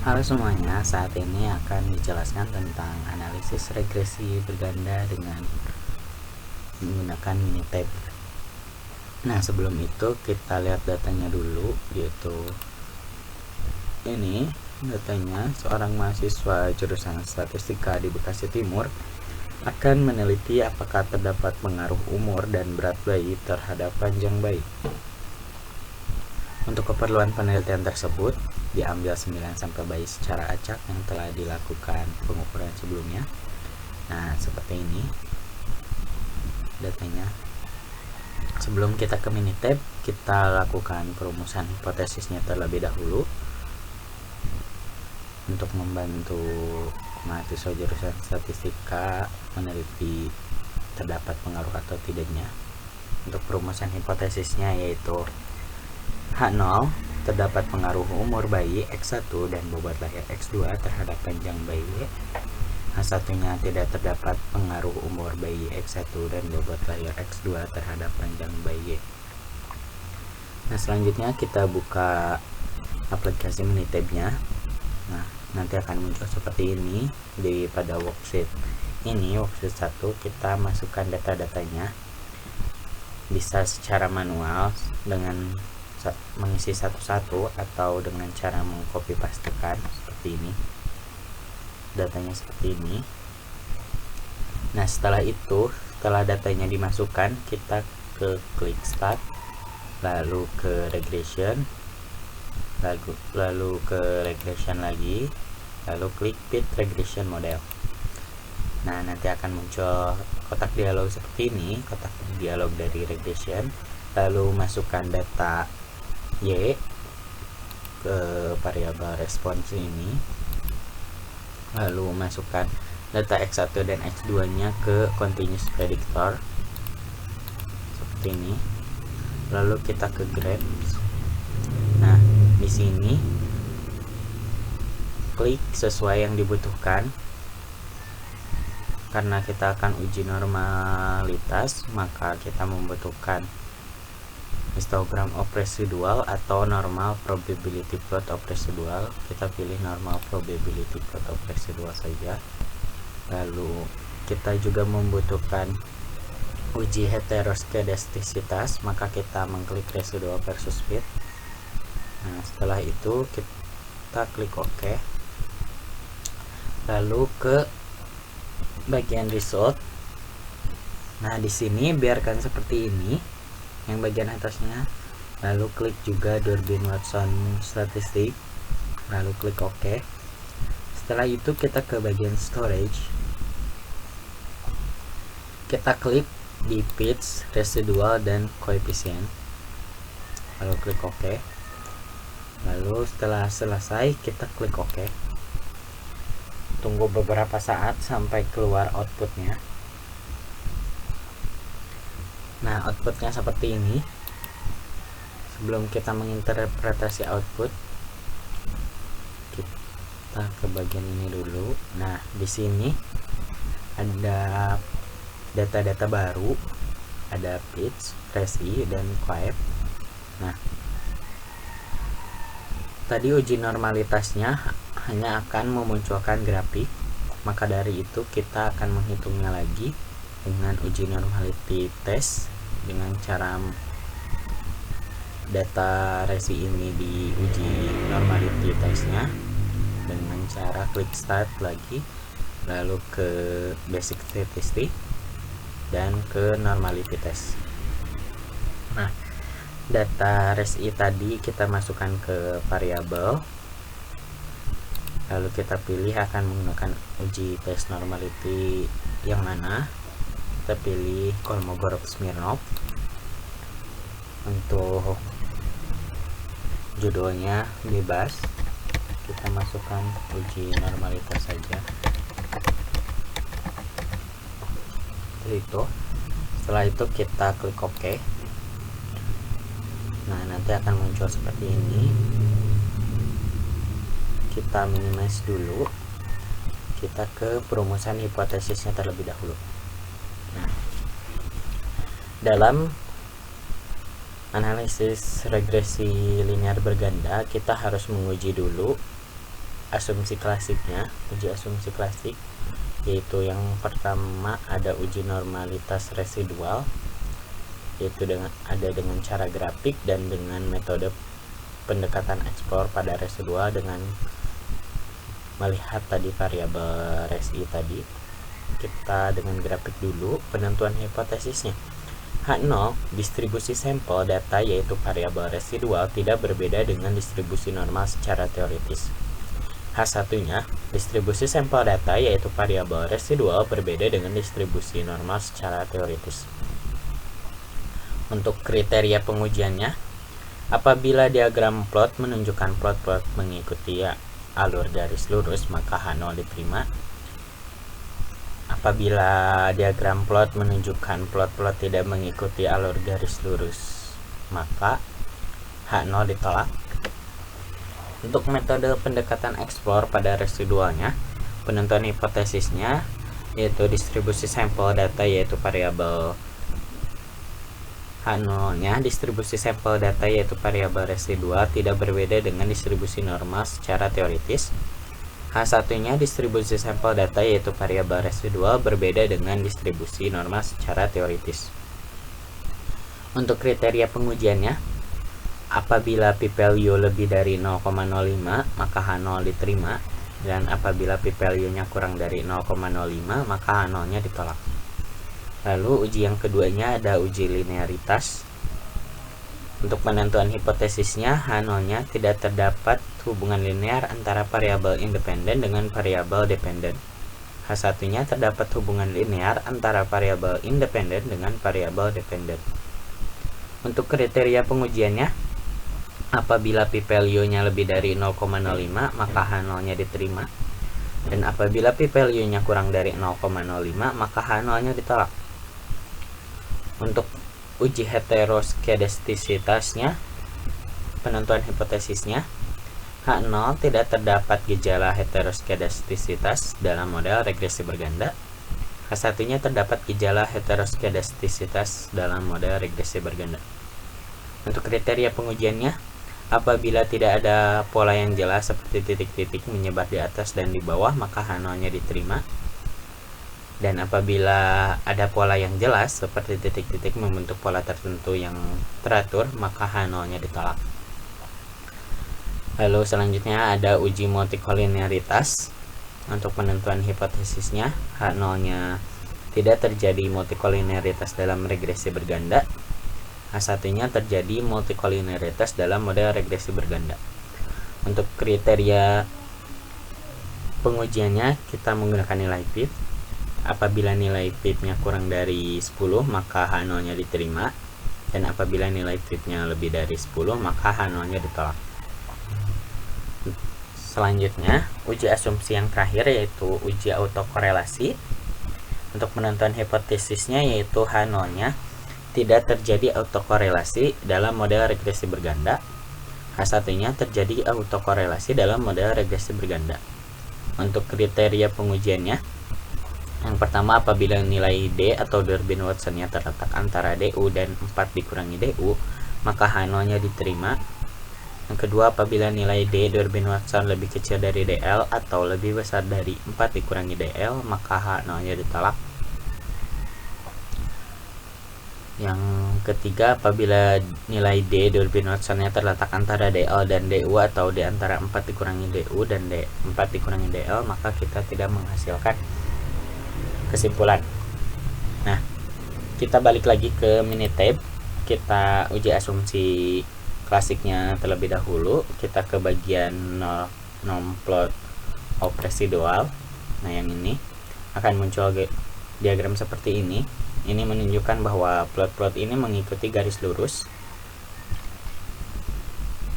Halo semuanya, saat ini akan dijelaskan tentang analisis regresi berganda dengan menggunakan Minitab. Nah, sebelum itu kita lihat datanya dulu, yaitu ini datanya. Seorang mahasiswa jurusan statistika di Bekasi Timur akan meneliti apakah terdapat pengaruh umur dan berat bayi terhadap panjang bayi. Untuk keperluan penelitian tersebut, diambil 9 sampel bayi secara acak yang telah dilakukan pengukuran sebelumnya. Nah, seperti ini datanya. Sebelum kita ke Minitab, kita lakukan perumusan hipotesisnya terlebih dahulu untuk membantu mahasiswa jurusan statistika meneliti terdapat pengaruh atau tidaknya. Untuk perumusan hipotesisnya yaitu H0 terdapat pengaruh umur bayi X1 dan bobot lahir X2 terhadap panjang bayi. H1-nya tidak terdapat pengaruh umur bayi X1 dan bobot lahir X2 terhadap panjang bayi. Nah, selanjutnya kita buka aplikasi Minitab-nya. Nah, nanti akan muncul seperti ini pada worksheet. Ini worksheet 1, kita masukkan data-datanya. Bisa secara manual dengan mengisi satu-satu atau dengan cara mengcopy pastekan seperti ini. Datanya seperti ini. Nah, setelah datanya dimasukkan, kita ke klik start, lalu ke regression, lalu ke regression lagi, lalu klik fit regression model. Nah, nanti akan muncul kotak dialog seperti ini, kotak dialog dari regression. Lalu masukkan data Y ke variabel respons ini, lalu masukkan data X1 dan X2 nya ke continuous predictor seperti ini, lalu kita ke graph. Nah, di sini klik sesuai yang dibutuhkan. Karena kita akan uji normalitas, maka kita membutuhkan histogram of residual atau normal probability plot of residual. Kita pilih normal probability plot of residual saja. Lalu kita juga membutuhkan uji heteroskedastisitas, maka kita mengklik residual versus fit. Nah, setelah itu kita klik OK. Lalu ke bagian result. Nah, di sini biarkan seperti ini yang bagian atasnya, lalu klik juga Durbin Watson statistik, lalu klik OK. Setelah itu kita ke bagian storage, kita klik di pitch, residual, dan coefficient, lalu klik OK. Lalu setelah selesai kita klik OK. Tunggu beberapa saat sampai keluar outputnya. Nah, outputnya seperti ini. Sebelum kita menginterpretasi output, kita ke bagian ini dulu. Nah, di sini ada data-data baru, ada pitch, resi, dan coef. Nah, tadi uji normalitasnya hanya akan memunculkan grafik, maka dari itu kita akan menghitungnya lagi dengan uji normality test dengan cara data resi ini diuji normality testnya dengan cara klik start lagi, lalu ke basic statistic dan ke normality test. Nah, data resi tadi kita masukkan ke variabel, lalu kita pilih akan menggunakan uji tes normality yang mana. Kita pilih Kolmogorov-Smirnov. Untuk judulnya bebas, kita masukkan uji normalitas saja. Setelah itu kita klik OK. Nah, nanti akan muncul seperti ini. Kita minimize dulu, kita ke perumusan hipotesisnya terlebih dahulu. Nah, dalam analisis regresi linear berganda, kita harus menguji dulu asumsi klasiknya, uji asumsi klasik, yaitu yang pertama ada uji normalitas residual, yaitu dengan cara grafik dan dengan metode pendekatan eksplor pada residual dengan melihat tadi variabel resi tadi. Kita dengan grafik dulu. Penentuan hipotesisnya, H0 distribusi sampel data yaitu variabel residual tidak berbeda dengan distribusi normal secara teoritis. H1-nya distribusi sampel data yaitu variabel residual berbeda dengan distribusi normal secara teoritis. Untuk kriteria pengujiannya, apabila diagram plot menunjukkan plot-plot mengikuti alur garis lurus, maka H0 diterima. Apabila diagram plot menunjukkan plot-plot tidak mengikuti alur garis lurus, maka H0 ditolak. Untuk metode pendekatan eksplor pada residualnya, penentuan hipotesisnya yaitu distribusi sampel data yaitu variabel H0-nya distribusi sampel data yaitu variabel residual tidak berbeda dengan distribusi normal secara teoritis. H1-nya distribusi sampel data yaitu variabel residual berbeda dengan distribusi normal secara teoritis. Untuk kriteria pengujiannya, apabila p-value lebih dari 0,05 maka H0 diterima, dan apabila p-value-nya kurang dari 0,05 maka H0-nya ditolak. Lalu uji yang keduanya ada uji linearitas. Untuk penentuan hipotesisnya, H0-nya tidak terdapat hubungan linear antara variabel independen dengan variabel dependen. H1-nya terdapat hubungan linear antara variabel independen dengan variabel dependen. Untuk kriteria pengujiannya, apabila p-value-nya lebih dari 0,05 maka H0-nya diterima, dan apabila p-value-nya kurang dari 0,05 maka H0-nya ditolak. Untuk uji heteroskedastisitasnya, penentuan hipotesisnya, H0 tidak terdapat gejala heteroskedastisitas dalam model regresi berganda. H1-nya terdapat gejala heteroskedastisitas dalam model regresi berganda. Untuk kriteria pengujiannya, apabila tidak ada pola yang jelas seperti titik-titik menyebar di atas dan di bawah maka H0-nya diterima. Dan apabila ada pola yang jelas seperti titik-titik membentuk pola tertentu yang teratur maka H0-nya ditolak. Lalu selanjutnya ada uji multikolinearitas. Untuk penentuan hipotesisnya, H0-nya tidak terjadi multikolinearitas dalam regresi berganda. H1-nya terjadi multikolinearitas dalam model regresi berganda. Untuk kriteria pengujiannya kita menggunakan nilai PIP. Apabila nilai PIP-nya kurang dari 10 maka H0-nya diterima, dan apabila nilai PIP-nya lebih dari 10 maka H0-nya ditolak. Selanjutnya uji asumsi yang terakhir yaitu uji autokorelasi. Untuk penentuan hipotesisnya yaitu H0-nya tidak terjadi autokorelasi dalam model regresi berganda. H1-nya terjadi autokorelasi dalam model regresi berganda. Untuk kriteria pengujiannya, yang pertama, apabila nilai D atau Durbin Watson-nya terletak antara DU dan 4 dikurangi DU, maka H0-nya diterima. Yang kedua, apabila nilai D Durbin Watson lebih kecil dari DL atau lebih besar dari 4 dikurangi DL, maka H0-nya ditolak. Yang ketiga, apabila nilai D Durbin Watson-nya terletak antara DL dan DU atau di antara 4 dikurangi DU dan 4 dikurangi DL, maka kita tidak menghasilkan kesimpulan. Nah, kita balik lagi ke Minitab. Kita uji asumsi klasiknya terlebih dahulu. Kita ke bagian norm plot of residual. Nah, yang ini akan muncul diagram seperti ini. Ini menunjukkan bahwa plot-plot ini mengikuti garis lurus,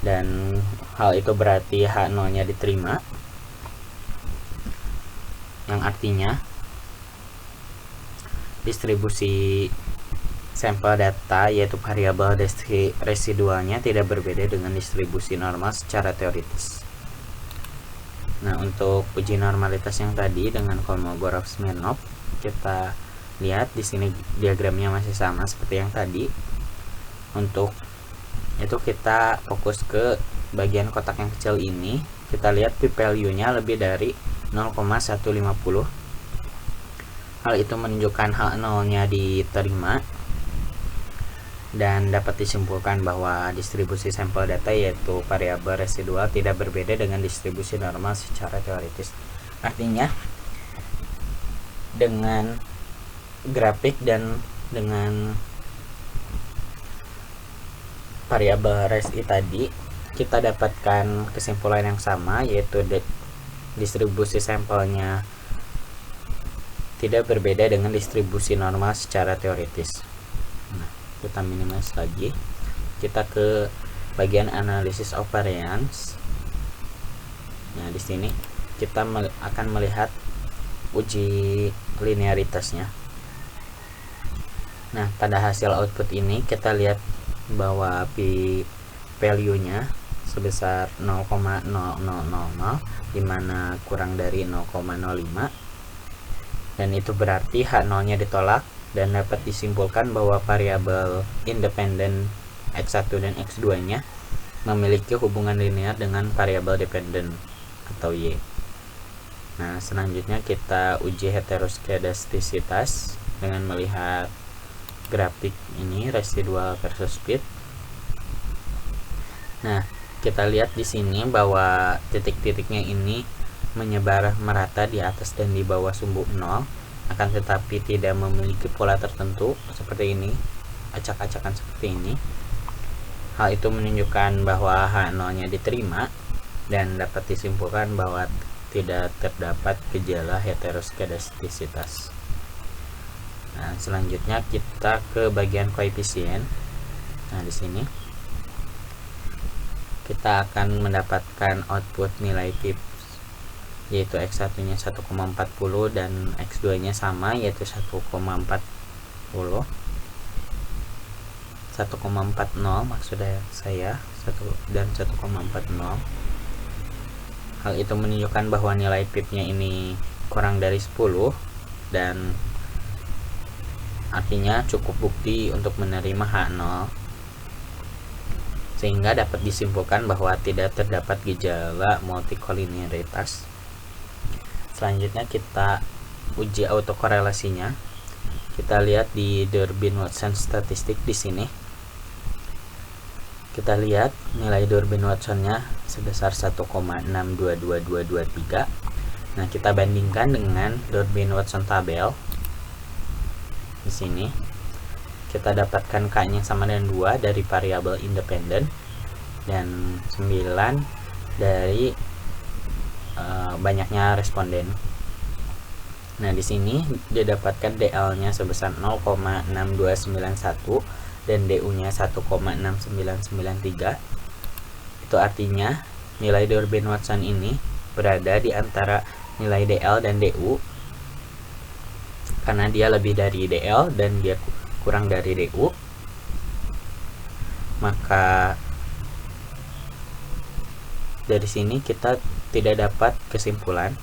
dan hal itu berarti H0-nya diterima, yang artinya distribusi sampel data yaitu variabel residualnya tidak berbeda dengan distribusi normal secara teoritis. Nah, untuk uji normalitas yang tadi dengan Kolmogorov-Smirnov, kita lihat di sini diagramnya masih sama seperti yang tadi. Untuk itu kita fokus ke bagian kotak yang kecil ini. kita lihat p-value-nya lebih dari 0,150. Hal itu menunjukkan H0-nya diterima dan dapat disimpulkan bahwa distribusi sampel data yaitu variabel residual tidak berbeda dengan distribusi normal secara teoritis. Artinya dengan grafik dan dengan variabel resi tadi kita dapatkan kesimpulan yang sama, yaitu distribusi sampelnya tidak berbeda dengan distribusi normal secara teoritis. Nah, kita minimize lagi, kita ke bagian analysis of variance. Nah, di sini kita akan melihat uji linearitasnya. Nah, pada hasil output ini kita lihat bahwa p-value-nya sebesar 0,0000, dimana kurang dari 0,05, dan itu berarti H0-nya ditolak, dan dapat disimpulkan bahwa variabel independen X1 dan X2-nya memiliki hubungan linear dengan variabel dependen atau Y. Nah, selanjutnya kita uji heteroskedastisitas dengan melihat grafik ini, residual versus speed. Nah, kita lihat di sini bahwa titik-titiknya ini menyebar merata di atas dan di bawah sumbu 0, akan tetapi tidak memiliki pola tertentu seperti ini, acak-acakan seperti ini. Hal itu menunjukkan bahwa H0-nya diterima dan dapat disimpulkan bahwa tidak terdapat gejala heteroskedastisitas. Nah, selanjutnya kita ke bagian koefisien. Nah, di sini kita akan mendapatkan output nilai pips, yaitu X1 nya 1,40 dan X2 nya sama, yaitu 1,40 1,40 maksudnya saya 1 dan 1,40. Hal itu menunjukkan bahwa nilai pip-nya ini kurang dari 10 dan artinya cukup bukti untuk menerima H0, sehingga dapat disimpulkan bahwa tidak terdapat gejala multikolinearitas. Selanjutnya kita uji autokorelasinya. Kita lihat di Durbin-Watson statistik di sini. Kita lihat nilai Durbin-Watson-nya sebesar 1,622223. Nah, kita bandingkan dengan Durbin-Watson tabel. Di sini kita dapatkan K-nya sama dengan 2 dari variabel independen dan 9 dari banyaknya responden. Nah, di sini didapatkan DL-nya sebesar 0,6291 dan DU-nya 1,6993. Itu artinya nilai Durbin-Watson ini berada di antara nilai DL dan DU, karena dia lebih dari DL dan dia kurang dari DU. Maka dari sini kita tidak dapat kesimpulan.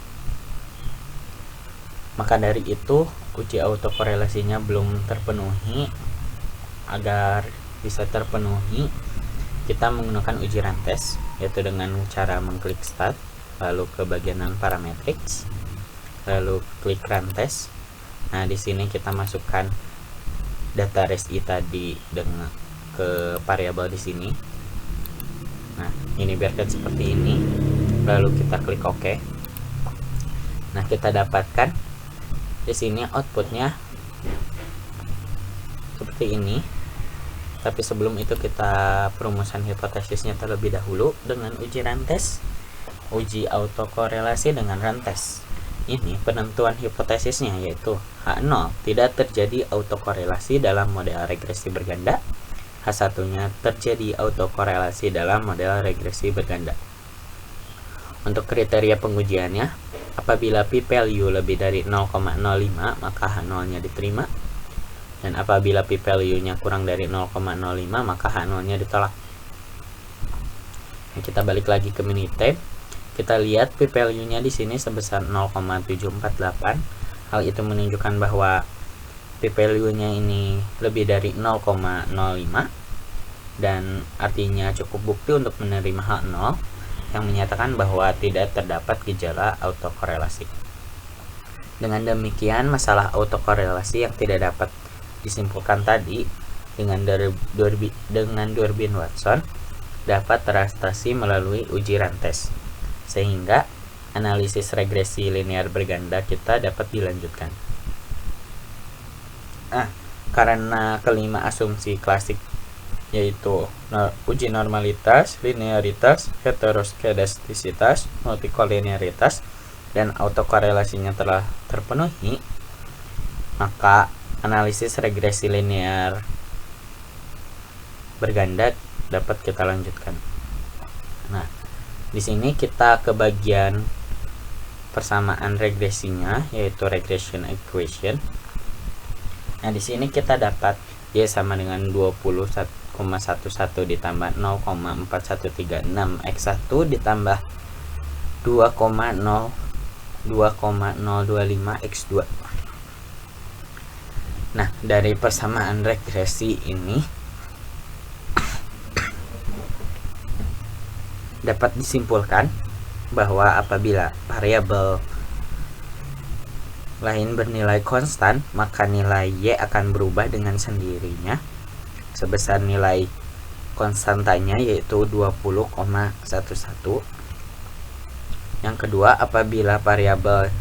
Maka dari itu uji autokorelasinya belum terpenuhi. Agar bisa terpenuhi, kita menggunakan uji rantes, yaitu dengan cara mengklik start, lalu ke bagian non-parametrics, lalu klik rantes. Nah, di sini kita masukkan data resi tadi dengan ke variabel di sini. Nah, ini biarkan seperti ini, lalu kita klik OK. Nah, kita dapatkan di sini outputnya seperti ini. Tapi sebelum itu kita perumusan hipotesisnya terlebih dahulu dengan uji rantes, uji autokorelasi dengan rantes. Ini penentuan hipotesisnya, yaitu H0 tidak terjadi autokorelasi dalam model regresi berganda, H1-nya terjadi autokorelasi dalam model regresi berganda. Untuk kriteria pengujiannya, apabila p-value lebih dari 0,05 maka H0-nya diterima, dan apabila p-value-nya kurang dari 0,05 maka H0-nya ditolak. Nah, kita balik lagi ke Minitab. Kita lihat p-value-nya di sini sebesar 0,748. Hal itu menunjukkan bahwa p-value-nya ini lebih dari 0,05 dan artinya cukup bukti untuk menerima H0. yang menyatakan bahwa tidak terdapat gejala autokorelasi. Dengan demikian, masalah autokorelasi yang tidak dapat disimpulkan tadi dengan Durbin-Watson dapat teratasi melalui uji rantes, sehingga analisis regresi linear berganda kita dapat dilanjutkan. Karena kelima asumsi klasik yaitu uji normalitas, linearitas, heteroskedastisitas, multikolinearitas, dan autokorelasinya telah terpenuhi, maka analisis regresi linear berganda dapat kita lanjutkan. Nah, di sini kita ke bagian persamaan regresinya, yaitu regression equation. Nah, di sini kita dapat Y sama dengan 20,11 ditambah 0,4136 X1 ditambah 2,025 X2. Nah, dari persamaan regresi ini dapat disimpulkan bahwa apabila variabel lain bernilai konstan, maka nilai Y akan berubah dengan sendirinya sebesar nilai konstantanya, yaitu 20,11. Yang kedua, apabila variabel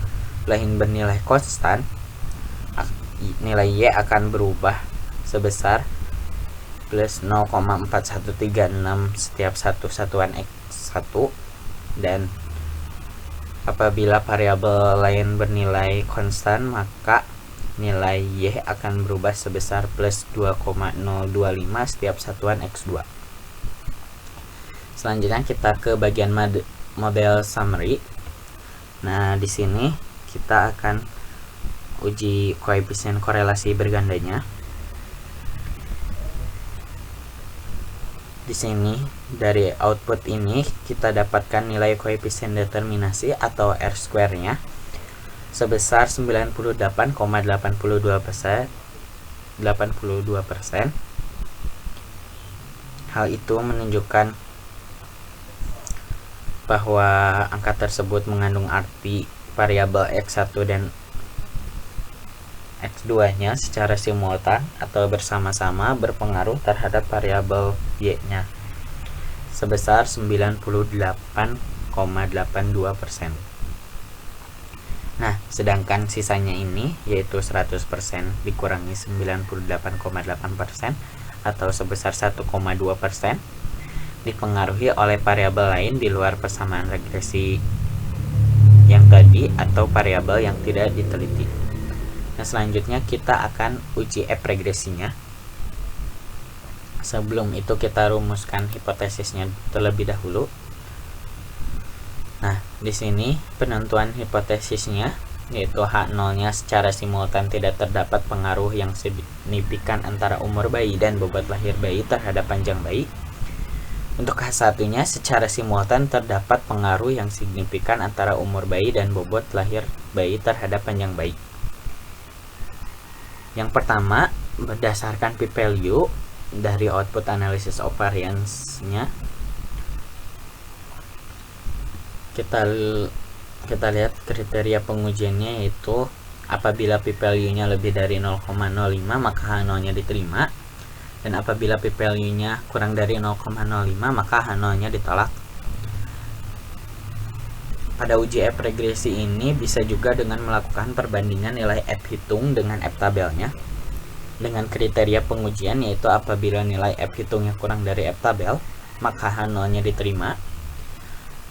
lain bernilai konstan, nilai Y akan berubah sebesar plus 0,4136 setiap satu satuan X1, dan apabila variabel lain bernilai konstan, maka nilai Y akan berubah sebesar plus 2,025 setiap satuan X2. Selanjutnya kita ke bagian model summary. Nah, di sini kita akan uji koefisien korelasi bergandanya. Di sini dari output ini kita dapatkan nilai koefisien determinasi atau R-square-nya sebesar 98,82%. Hal itu menunjukkan bahwa angka tersebut mengandung arti variabel X1 dan X2-nya secara simultan atau bersama-sama berpengaruh terhadap variabel Y-nya sebesar 98,82%. Nah, sedangkan sisanya ini yaitu 100% dikurangi 98,8% atau sebesar 1,2% dipengaruhi oleh variabel lain di luar persamaan regresi yang tadi atau variabel yang tidak diteliti. Nah, selanjutnya kita akan uji F regresinya. Sebelum itu kita rumuskan hipotesisnya terlebih dahulu. Nah, di sini penentuan hipotesisnya yaitu H0-nya secara simultan tidak terdapat pengaruh yang signifikan antara umur bayi dan bobot lahir bayi terhadap panjang bayi. Untuk H1-nya secara simultan terdapat pengaruh yang signifikan antara umur bayi dan bobot lahir bayi terhadap panjang bayi. Yang pertama, berdasarkan p-value dari output analysis of variance-nya, kita lihat kriteria pengujiannya, yaitu apabila p-value-nya lebih dari 0,05 maka H0-nya diterima, dan apabila p-value-nya kurang dari 0,05 maka H0-nya ditolak. Pada uji F regresi ini bisa juga dengan melakukan perbandingan nilai F hitung dengan F tabelnya dengan kriteria pengujian, yaitu apabila nilai F hitungnya kurang dari F tabel maka H0-nya diterima,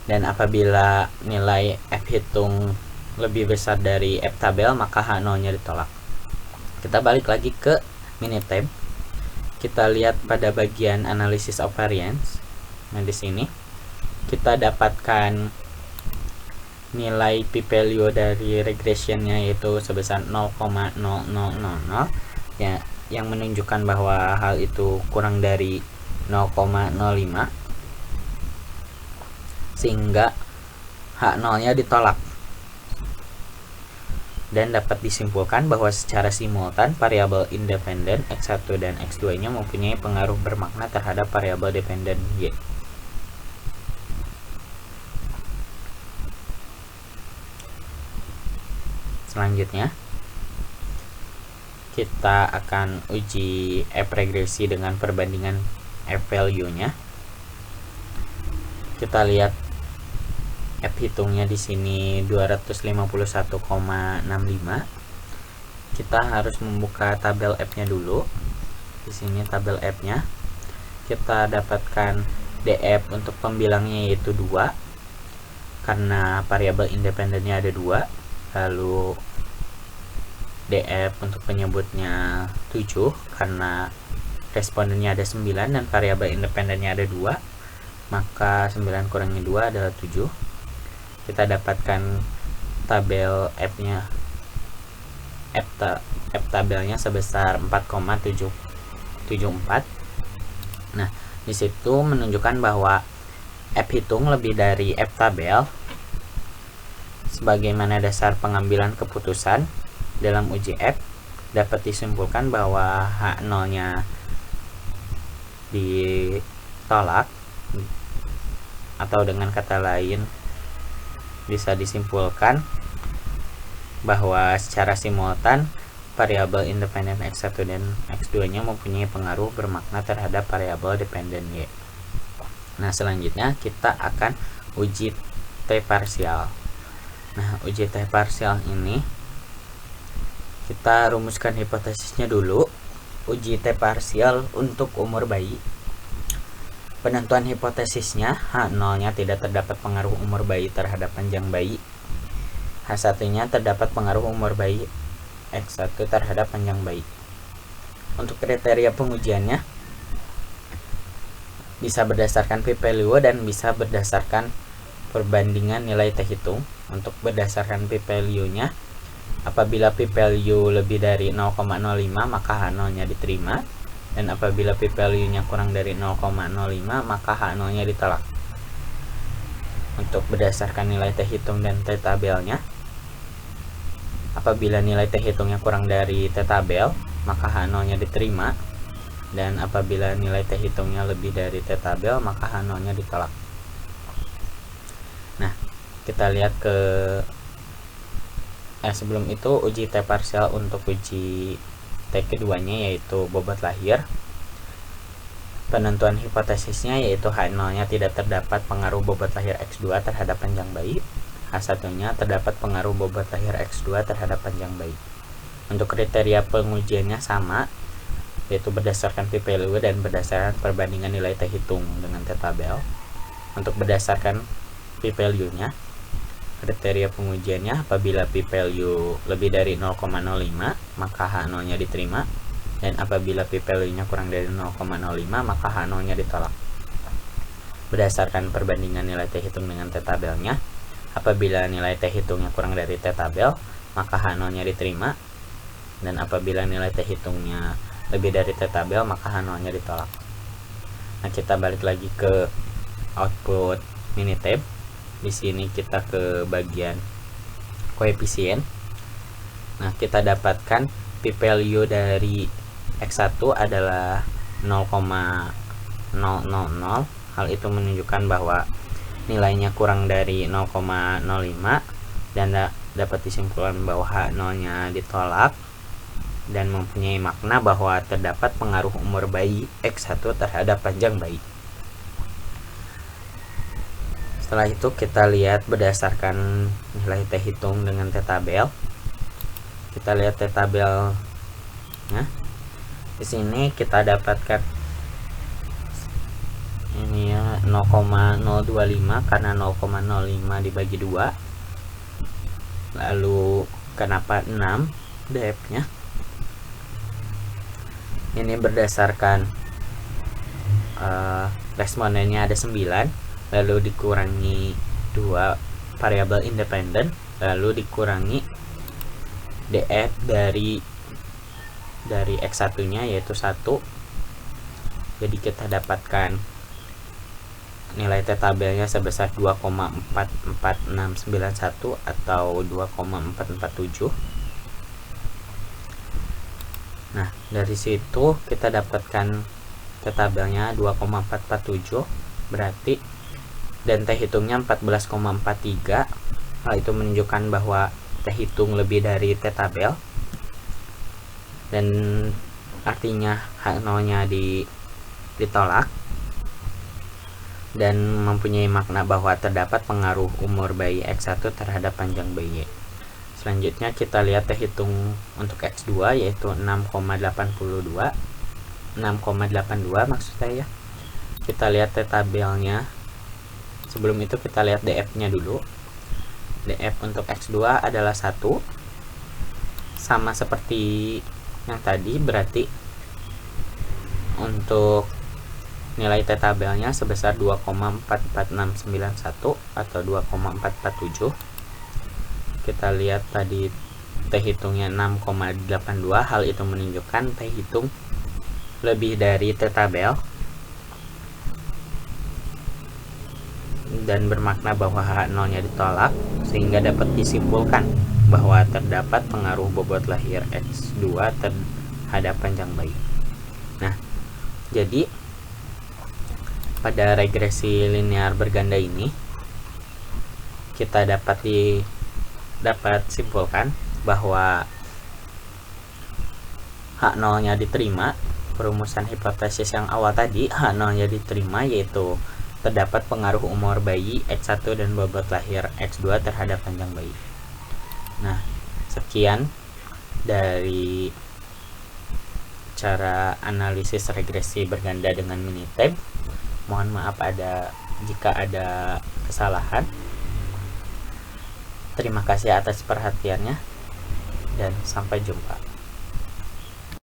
dan apabila nilai F hitung lebih besar dari F tabel maka H0-nya ditolak. Kita balik lagi ke Minitab. Kita lihat pada bagian analysis of variance. Nah, di sini kita dapatkan nilai p-value dari regressionnya yaitu sebesar 0,0000 ya, yang menunjukkan bahwa hal itu kurang dari 0,05, sehingga H0-nya ditolak, dan dapat disimpulkan bahwa secara simultan variabel independen X1 dan X2-nya mempunyai pengaruh bermakna terhadap variabel dependen Y. Selanjutnya kita akan uji F regresi dengan perbandingan F value nya. Kita lihat F hitungnya di sini 251,65. Kita harus membuka tabel F nya dulu. Di sini tabel F nya kita dapatkan DF untuk pembilangnya yaitu 2 karena variabel independennya ada 2. Lalu DF untuk penyebutnya 7 karena respondennya ada 9 dan variabel independennya ada 2, maka 9 kurangi 2 adalah 7. Kita dapatkan tabel F nya, F tabelnya sebesar 4,774. Nah, disitu menunjukkan bahwa F hitung lebih dari F tabel. Sebagaimana dasar pengambilan keputusan dalam uji F, dapat disimpulkan bahwa H0 nya ditolak, atau dengan kata lain bisa disimpulkan bahwa secara simultan variabel independen X1 dan X2 nya mempunyai pengaruh bermakna terhadap variabel dependen Y. Nah, selanjutnya kita akan uji T parsial. Nah, uji T parsial ini kita rumuskan hipotesisnya dulu. Uji T parsial untuk umur bayi. Penentuan hipotesisnya, H0 nya tidak terdapat pengaruh umur bayi terhadap panjang bayi. H1 nya terdapat pengaruh umur bayi X1 terhadap panjang bayi. Untuk kriteria pengujiannya bisa berdasarkan p-value dan bisa berdasarkan perbandingan nilai T hitung. Untuk berdasarkan p-value nya, apabila p-value lebih dari 0,05 maka H0 nya diterima, dan apabila p-value nya kurang dari 0,05 maka H0 nya ditolak. Untuk berdasarkan nilai T hitung dan T tabelnya, apabila nilai T hitungnya kurang dari T tabel maka H0 nya diterima, dan apabila nilai T hitungnya lebih dari T tabel maka H0 nya ditolak. Nah, kita lihat ke sebelum itu uji T parsial untuk uji T keduanya yaitu bobot lahir. Penentuan hipotesisnya yaitu H0 nya tidak terdapat pengaruh bobot lahir X2 terhadap panjang bayi. H1 nya terdapat pengaruh bobot lahir X2 terhadap panjang bayi. Untuk kriteria pengujiannya sama, yaitu berdasarkan p-value dan berdasarkan perbandingan nilai T hitung dengan T tabel. Untuk berdasarkan p-value nya, kriteria pengujiannya apabila p-value lebih dari 0,05 maka H0 nya diterima, dan apabila p-value nya kurang dari 0,05 maka H0 nya ditolak. Berdasarkan perbandingan nilai T hitung dengan T tabelnya, apabila nilai T hitungnya kurang dari T tabel maka H0 nya diterima, dan apabila nilai T hitungnya lebih dari T tabel maka H0 nya ditolak. Nah, kita balik lagi ke output Minitab. Di sini kita ke bagian koefisien. Nah, kita dapatkan p-value dari X1 adalah 0,000. Hal itu menunjukkan bahwa nilainya kurang dari 0,05 dan dapat disimpulkan bahwa H0 nya ditolak, dan mempunyai makna bahwa terdapat pengaruh umur bayi X1 terhadap panjang bayi. Setelah itu kita lihat berdasarkan nilai T hitung dengan T tabel. Kita lihat T tabel. Nah, di sini kita dapatkan ini ya 0,025 karena 0,05 dibagi 2. Lalu kenapa 6 DF-nya? Ini berdasarkan respondennya ada 9. Lalu dikurangi 2 variabel independen, lalu dikurangi DF dari X1 nya yaitu 1. Jadi kita dapatkan nilai T tabelnya sebesar 2,44691 atau 2,447. Nah, dari situ kita dapatkan T tabelnya 2,447, berarti dan T hitungnya 14,43. Hal itu menunjukkan bahwa T kita hitung lebih dari T tabel, dan artinya H0 nya ditolak, dan mempunyai makna bahwa terdapat pengaruh umur bayi X1 terhadap panjang bayi. Selanjutnya kita lihat T hitung untuk X2 yaitu 6,82 maksud saya. Kita lihat T tabelnya. Sebelum itu kita lihat DF nya dulu. DF untuk X2 adalah 1, sama seperti yang tadi, berarti untuk nilai T tabelnya sebesar 2,44691 atau 2,447. Kita lihat tadi T hitungnya 6,82. Hal itu menunjukkan T hitung lebih dari T tabel, dan bermakna bahwa H0 nya ditolak, sehingga dapat disimpulkan bahwa terdapat pengaruh bobot lahir X2 terhadap panjang bayi. Nah, jadi pada regresi linear berganda ini kita dapat simpulkan bahwa H0 nya diterima. Perumusan hipotesis yang awal tadi, H0 nya diterima, yaitu terdapat pengaruh umur bayi X1 dan bobot lahir X2 terhadap panjang bayi. Nah, sekian dari cara analisis regresi berganda dengan Minitab. Mohon maaf jika ada kesalahan. Terima kasih atas perhatiannya, dan sampai jumpa.